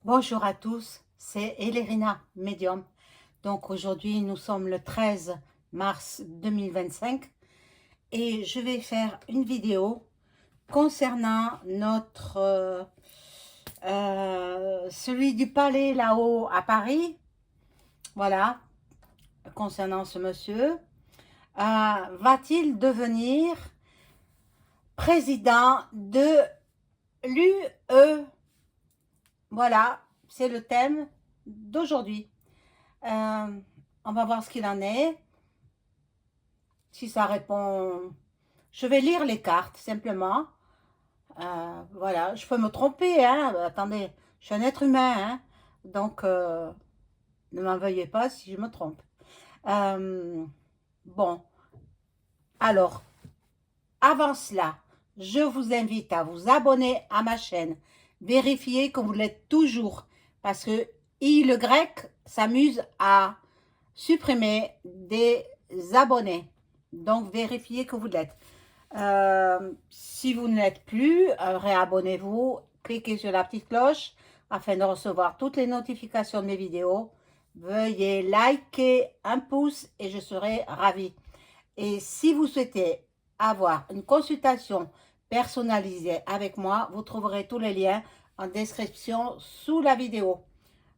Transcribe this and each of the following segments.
Bonjour à tous, c'est Elérina, médium. Donc aujourd'hui, nous sommes le 13 mars 2025 et je vais faire une vidéo concernant celui du palais là-haut à Paris. Voilà, concernant ce monsieur. Va-t-il devenir président de l'UE? Voilà, c'est le thème d'aujourd'hui. On va voir ce qu'il en est. Si ça répond, je vais lire les cartes simplement. Voilà, je peux me tromper, hein. Attendez, je suis un être humain, hein. Donc, ne m'en veuillez pas si je me trompe. Bon, alors, avant cela, je vous invite à vous abonner à ma chaîne. Vérifiez que vous l'êtes toujours, parce que le grec s'amuse à supprimer des abonnés. Donc, vérifiez que vous l'êtes. Si vous ne l'êtes plus, réabonnez-vous, cliquez sur la petite cloche afin de recevoir toutes les notifications de mes vidéos. Veuillez liker un pouce et je serai ravie. Et si vous souhaitez avoir une consultation personnalisée avec moi, vous trouverez tous les liens en description sous la vidéo.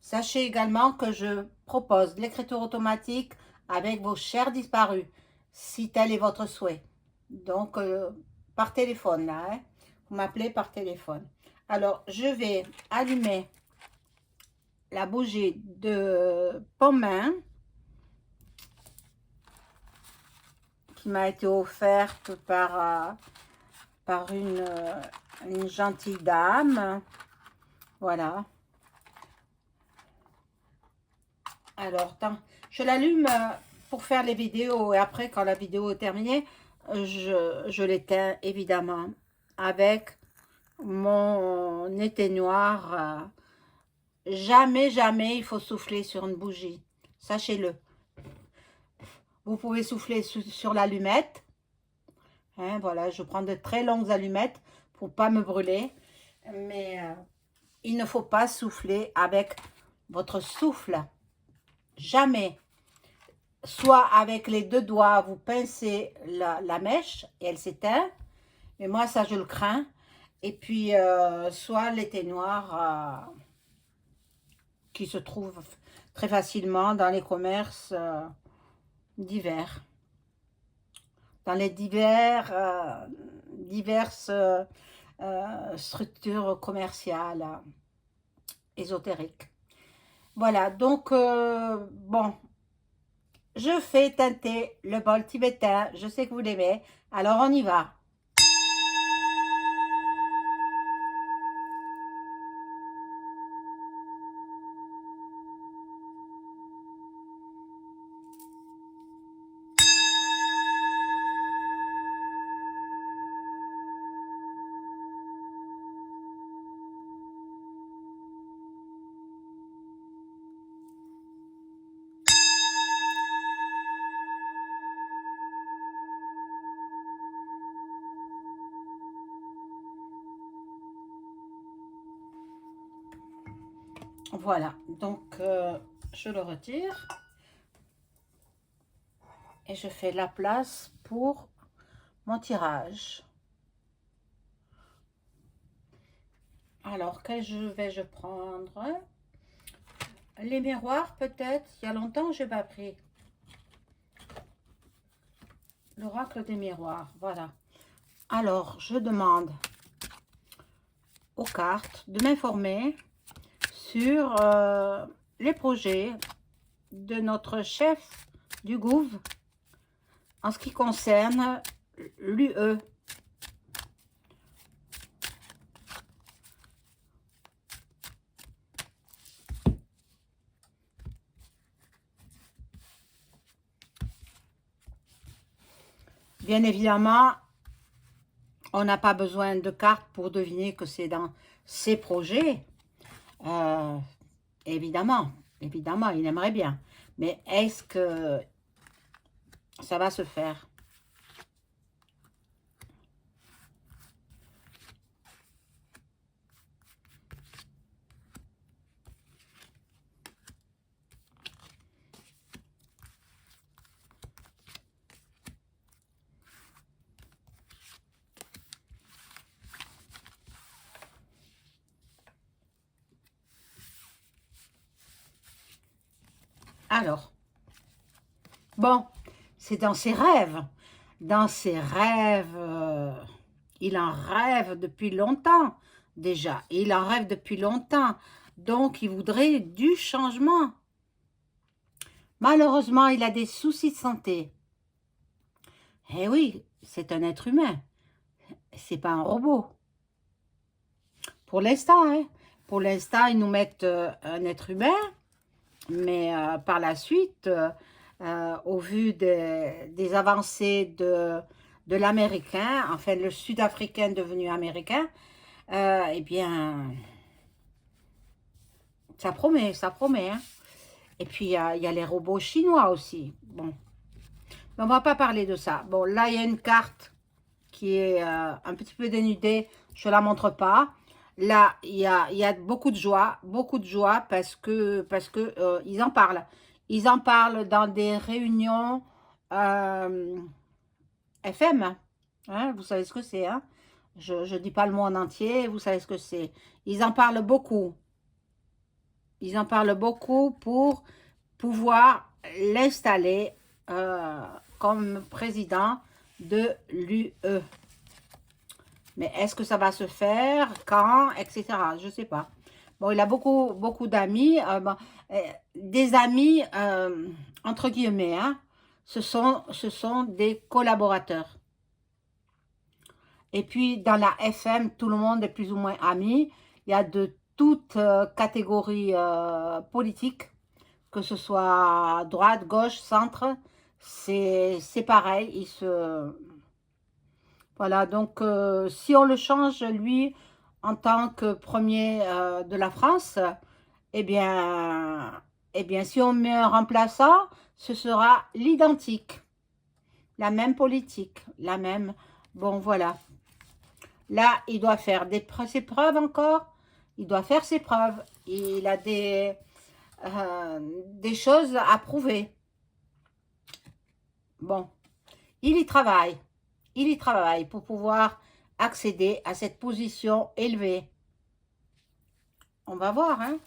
Sachez également que je propose l'écriture automatique avec vos chers disparus, si tel est votre souhait. Donc, par téléphone, là, hein. Vous m'appelez par téléphone. Alors, je vais allumer la bougie de Pomain qui m'a été offerte par une gentille dame. Voilà. Alors, je l'allume pour faire les vidéos et après, quand la vidéo est terminée, je l'éteins évidemment avec mon éteignoir. Jamais, jamais il faut souffler sur une bougie. Sachez-le. Vous pouvez souffler sur l'allumette. Hein, voilà, je prends de très longues allumettes pour pas me brûler. Mais il ne faut pas souffler avec votre souffle. Jamais. Soit avec les deux doigts, vous pincez la mèche et elle s'éteint. Mais moi, ça, je le crains. Et puis, soit l'éteignoir qui se trouve très facilement dans les commerces divers. Dans les diverses structures commerciales ésotériques. Voilà, donc, bon, je fais teinter le bol tibétain. Je sais que vous l'aimez. Alors, on y va. Voilà, donc je le retire et je fais la place pour mon tirage. Alors, quel jeu vais-je prendre? Les miroirs, peut-être. Il y a longtemps que je n'ai pas pris. L'oracle des miroirs, voilà. Alors, je demande aux cartes de m'informer sur les projets de notre chef du gouv en ce qui concerne l'UE. Bien évidemment, on n'a pas besoin de cartes pour deviner que c'est dans ses projets. Évidemment, évidemment, il aimerait bien. Mais est-ce que ça va se faire? Alors, bon, c'est dans ses rêves. Dans ses rêves, il en rêve depuis longtemps déjà. Il en rêve depuis longtemps. Donc, il voudrait du changement. Malheureusement, il a des soucis de santé. Eh oui, c'est un être humain. C'est pas un robot. Pour l'instant, hein. Pour l'instant, ils nous mettent un être humain. Mais par la suite, au vu des avancées de l'américain, enfin le sud-africain devenu américain, eh bien, ça promet. Hein. Et puis, il y a les robots chinois aussi. Bon, mais on va pas parler de ça. Bon, là, il y a une carte qui est un petit peu dénudée. Je ne la montre pas. Là, il y a beaucoup de joie parce que ils en parlent. Ils en parlent dans des réunions FM. Hein, vous savez ce que c'est, hein? Je ne dis pas le mot en entier, vous savez ce que c'est. Ils en parlent beaucoup. Ils en parlent beaucoup pour pouvoir l'installer comme président de l'UE. Mais est-ce que ça va se faire? Quand? Etc. Je ne sais pas. Bon, il a beaucoup d'amis. Des amis, entre guillemets, hein. Ce sont des collaborateurs. Et puis, dans la FM, tout le monde est plus ou moins ami. Il y a de toutes catégories politiques, que ce soit droite, gauche, centre. C'est pareil. Voilà, donc si on le change, lui, en tant que premier de la France, eh bien, si on met un remplaçant, ce sera l'identique. La même politique, la même... Bon, voilà. Là, il doit faire ses preuves encore. Il doit faire ses preuves. Il a des choses à prouver. Bon, il y travaille. Il y travaille pour pouvoir accéder à cette position élevée. On va voir, hein.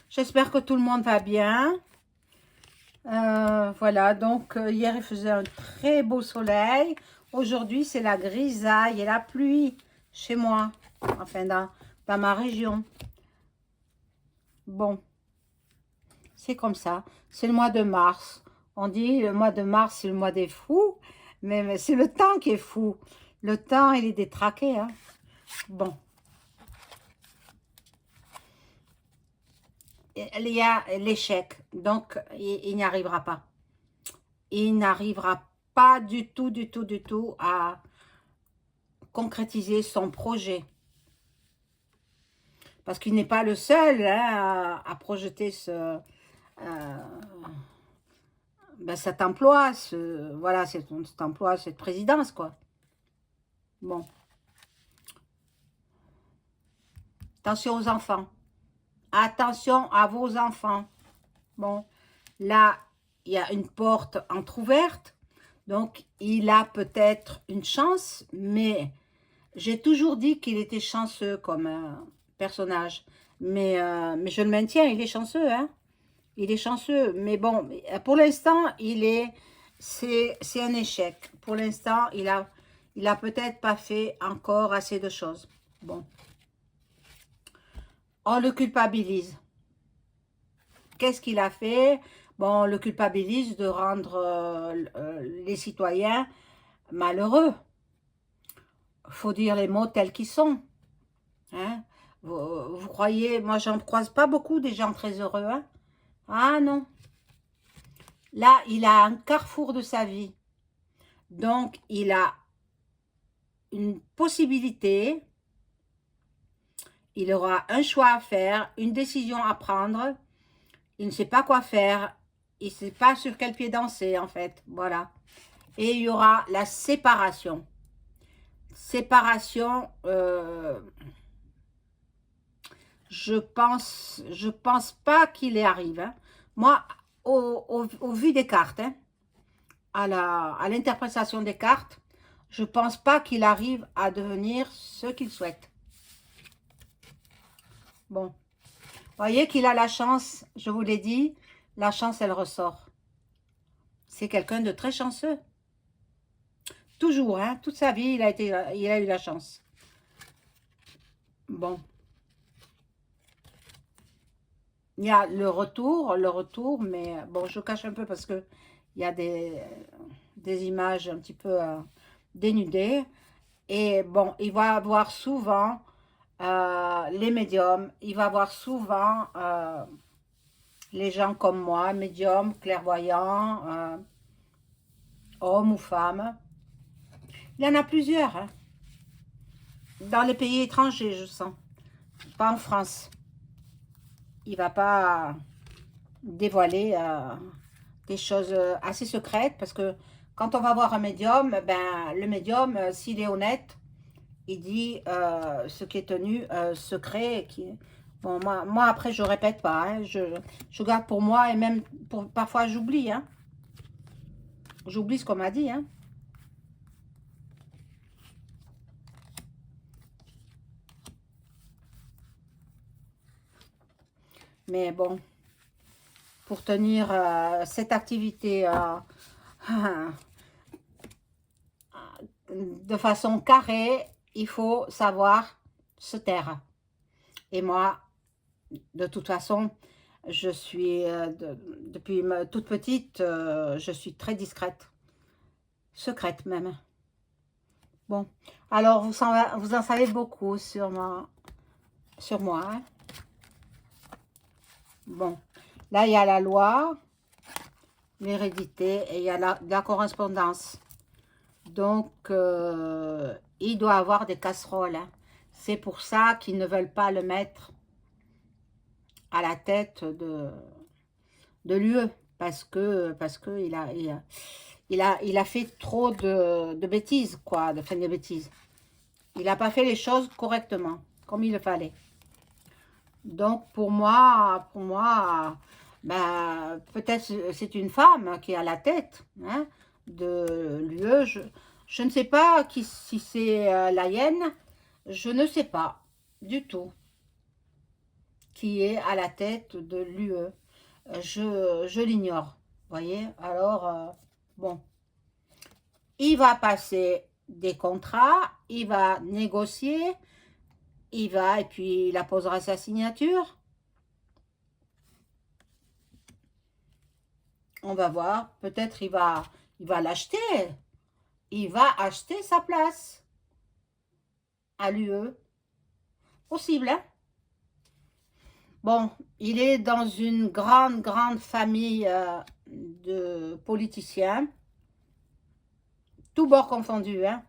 J'espère que tout le monde va bien. Voilà, donc hier il faisait un très beau soleil. Aujourd'hui c'est la grisaille et la pluie chez moi, enfin dans ma région. Bon, c'est comme ça. C'est le mois de mars. On dit le mois de mars c'est le mois des fous, mais c'est le temps qui est fou. Le temps il est détraqué, hein. Bon. Il y a l'échec, donc il n'y arrivera pas. Il n'arrivera pas du tout à concrétiser son projet. Parce qu'il n'est pas le seul hein, à projeter cet emploi, voilà, cet emploi, cette présidence, quoi. Bon. Attention aux enfants. Attention à vos enfants. Bon, là, il y a une porte entrouverte. Donc, il a peut-être une chance, mais j'ai toujours dit qu'il était chanceux comme personnage. Mais je le maintiens, il est chanceux, hein. Il est chanceux. Mais bon, pour l'instant, c'est un échec. Pour l'instant, il a peut-être pas fait encore assez de choses. Bon. On le culpabilise. Qu'est-ce qu'il a fait? Bon, on le culpabilise de rendre les citoyens malheureux. Il faut dire les mots tels qu'ils sont. Hein? Vous croyez, moi j'en croise pas beaucoup des gens très heureux. Hein? Ah non. Là, il a un carrefour de sa vie. Donc, il a une possibilité. Il aura un choix à faire, une décision à prendre. Il ne sait pas quoi faire. Il ne sait pas sur quel pied danser, en fait. Voilà. Et il y aura la séparation. Séparation je pense pas qu'il y arrive, hein. Moi, au vu des cartes, hein, à l'interprétation des cartes, je pense pas qu'il arrive à devenir ce qu'il souhaite. Bon, voyez qu'il a la chance, je vous l'ai dit, la chance, elle ressort. C'est quelqu'un de très chanceux. Toujours, hein, toute sa vie, il a eu la chance. Bon. Il y a le retour, mais bon, je cache un peu parce que il y a des images un petit peu dénudées. Et bon, il va avoir souvent les médiums, il va avoir souvent les gens comme moi, médiums, clairvoyants, hommes ou femmes. Il y en a plusieurs, hein, dans les pays étrangers, je sens, pas en France. Il va pas dévoiler des choses assez secrètes parce que quand on va voir un médium, ben, le médium, s'il est honnête, il dit ce qui est tenu secret. Bon, moi, après, je répète pas. Hein, je garde pour moi et même parfois, j'oublie. Hein, j'oublie ce qu'on m'a dit. Hein. Mais bon, pour tenir cette activité de façon carrée, il faut savoir se taire. Et moi, de toute façon, je suis, depuis toute petite, je suis très discrète. Secrète même. Bon, alors vous en savez beaucoup sur moi. Hein. Bon, là, il y a la loi, l'hérédité et il y a la correspondance. Donc, il doit avoir des casseroles. Hein. C'est pour ça qu'ils ne veulent pas le mettre à la tête de l'UE. Parce que il a fait trop de bêtises, quoi, de bêtises. Il n'a pas fait les choses correctement, comme il le fallait. Donc, pour moi, ben, peut-être c'est une femme qui est à la tête hein, de l'UE. Je ne sais pas si c'est la hyène. Je ne sais pas du tout qui est à la tête de l'UE. Je l'ignore. Voyez. Alors, bon. Il va passer des contrats. Il va négocier. Il va et puis il apposera sa signature. On va voir. Peut-être il va l'acheter. Il va acheter sa place à l'UE. Possible, hein? Bon, il est dans une grande famille de politiciens. Tous bords confondus, hein?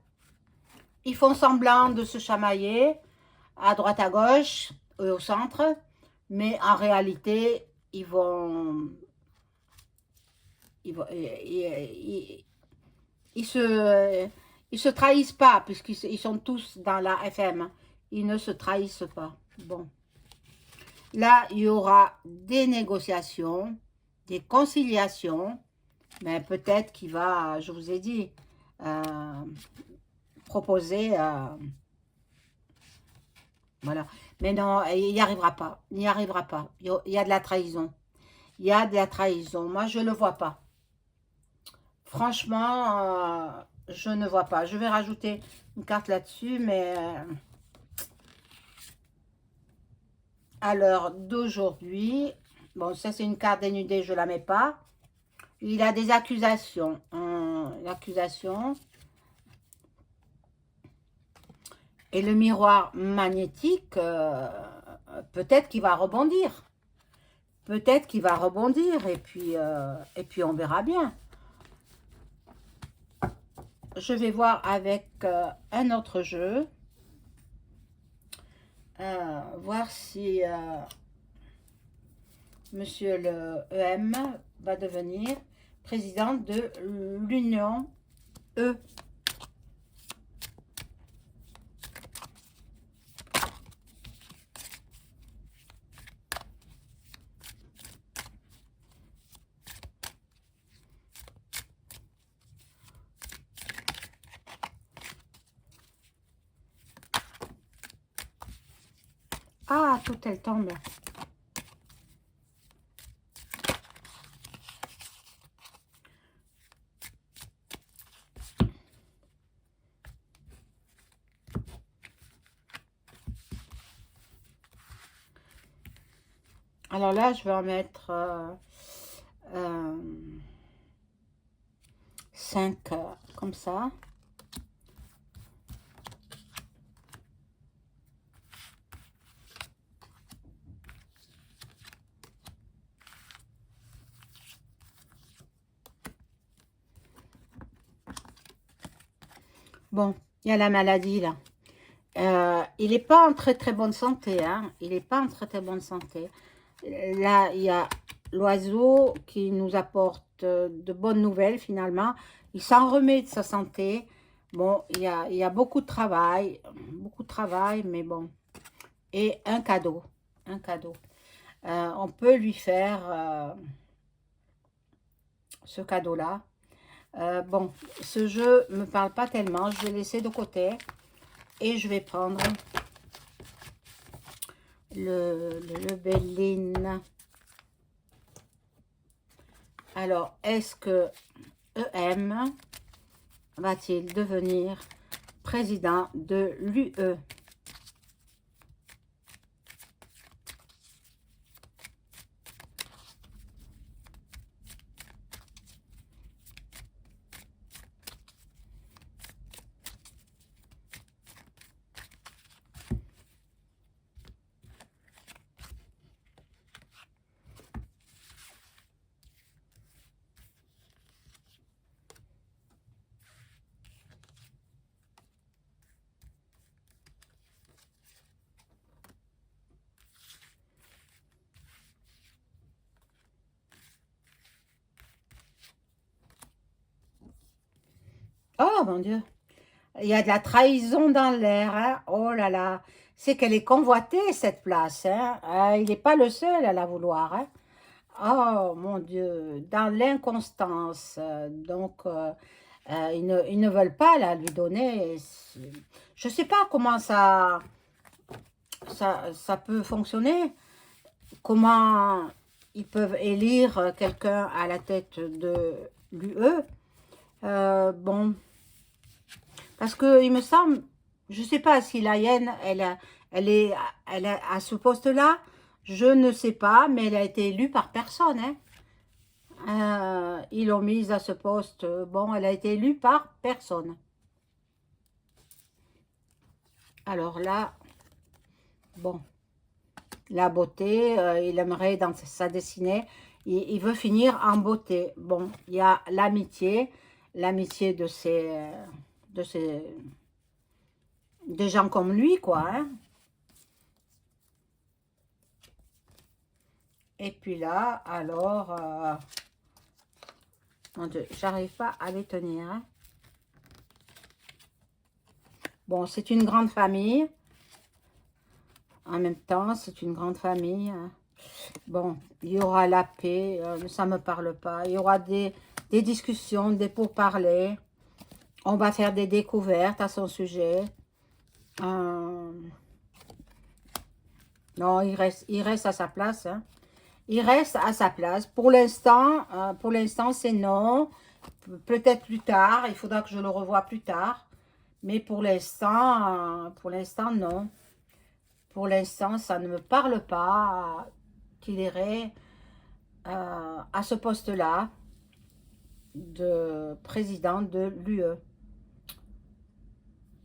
Ils font semblant de se chamailler à droite à gauche et au centre. Mais en réalité, ils se trahissent pas, puisqu'ils sont tous dans la FM. Ils ne se trahissent pas. Bon. Là, il y aura des négociations, des conciliations, mais peut-être qu'il va, je vous ai dit, proposer, voilà. Mais non, il n'y arrivera pas. Il n'y arrivera pas. Il y a de la trahison. Il y a de la trahison. Moi, je ne le vois pas. Franchement, je ne vois pas. Je vais rajouter une carte là-dessus, mais à l'heure d'aujourd'hui, bon, ça c'est une carte dénudée, je ne la mets pas. Il a des accusations. L'accusation. Et le miroir magnétique, peut-être qu'il va rebondir. Peut-être qu'il va rebondir et puis on verra bien. Je vais voir avec un autre jeu. Voir si Monsieur le EM va devenir président de l'Union E. Ah, tout elle tombe. Alors là, je vais en mettre 5 comme ça. Bon, il y a la maladie là. Il n'est pas en très très bonne santé, hein. Il n'est pas en très très bonne santé. Là, il y a l'oiseau qui nous apporte de bonnes nouvelles finalement. Il s'en remet de sa santé. Bon, il y a beaucoup de travail, mais bon. Et un cadeau, un cadeau. On peut lui faire ce cadeau-là. Bon, ce jeu me parle pas tellement. Je vais laisser de côté et je vais prendre le Béline. Alors, est-ce que EM va-t-il devenir président de l'UE? Oh mon Dieu, il y a de la trahison dans l'air, hein. Oh là là, c'est qu'elle est convoitée cette place, hein. Il n'est pas le seul à la vouloir, hein. Oh mon Dieu, dans l'inconstance. Donc, ils ne veulent pas la lui donner. Je ne sais pas comment ça peut fonctionner. Comment ils peuvent élire quelqu'un à la tête de l'UE. Bon, parce que il me semble, je ne sais pas si la hyène, elle est à ce poste-là. Je ne sais pas, mais elle a été élue par personne, hein. Ils l'ont mise à ce poste. Bon, elle a été élue par personne. Alors là, bon, la beauté, il aimerait dans sa dessinée, il veut finir en beauté. Bon, il y a l'amitié de ces, de gens comme lui, quoi, hein. Et puis là, alors, mon Dieu, j'arrive pas à les tenir, hein. Bon, c'est une grande famille. En même temps, c'est une grande famille, hein. Bon, il y aura la paix, ça ne me parle pas. Il y aura des discussions, des pourparlers. On va faire des découvertes à son sujet. Non, il reste à sa place, hein. Il reste à sa place. Pour l'instant, c'est non. Peut-être plus tard. Il faudra que je le revoie plus tard. Mais pour l'instant, non. Pour l'instant, ça ne me parle pas qu'il irait à ce poste-là de président de l'UE.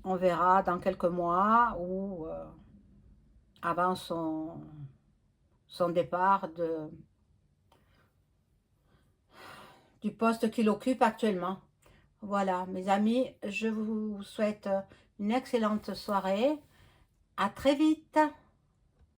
On verra dans quelques mois ou avant son départ du poste qu'il occupe actuellement. Voilà, mes amis, je vous souhaite une excellente soirée. À très vite.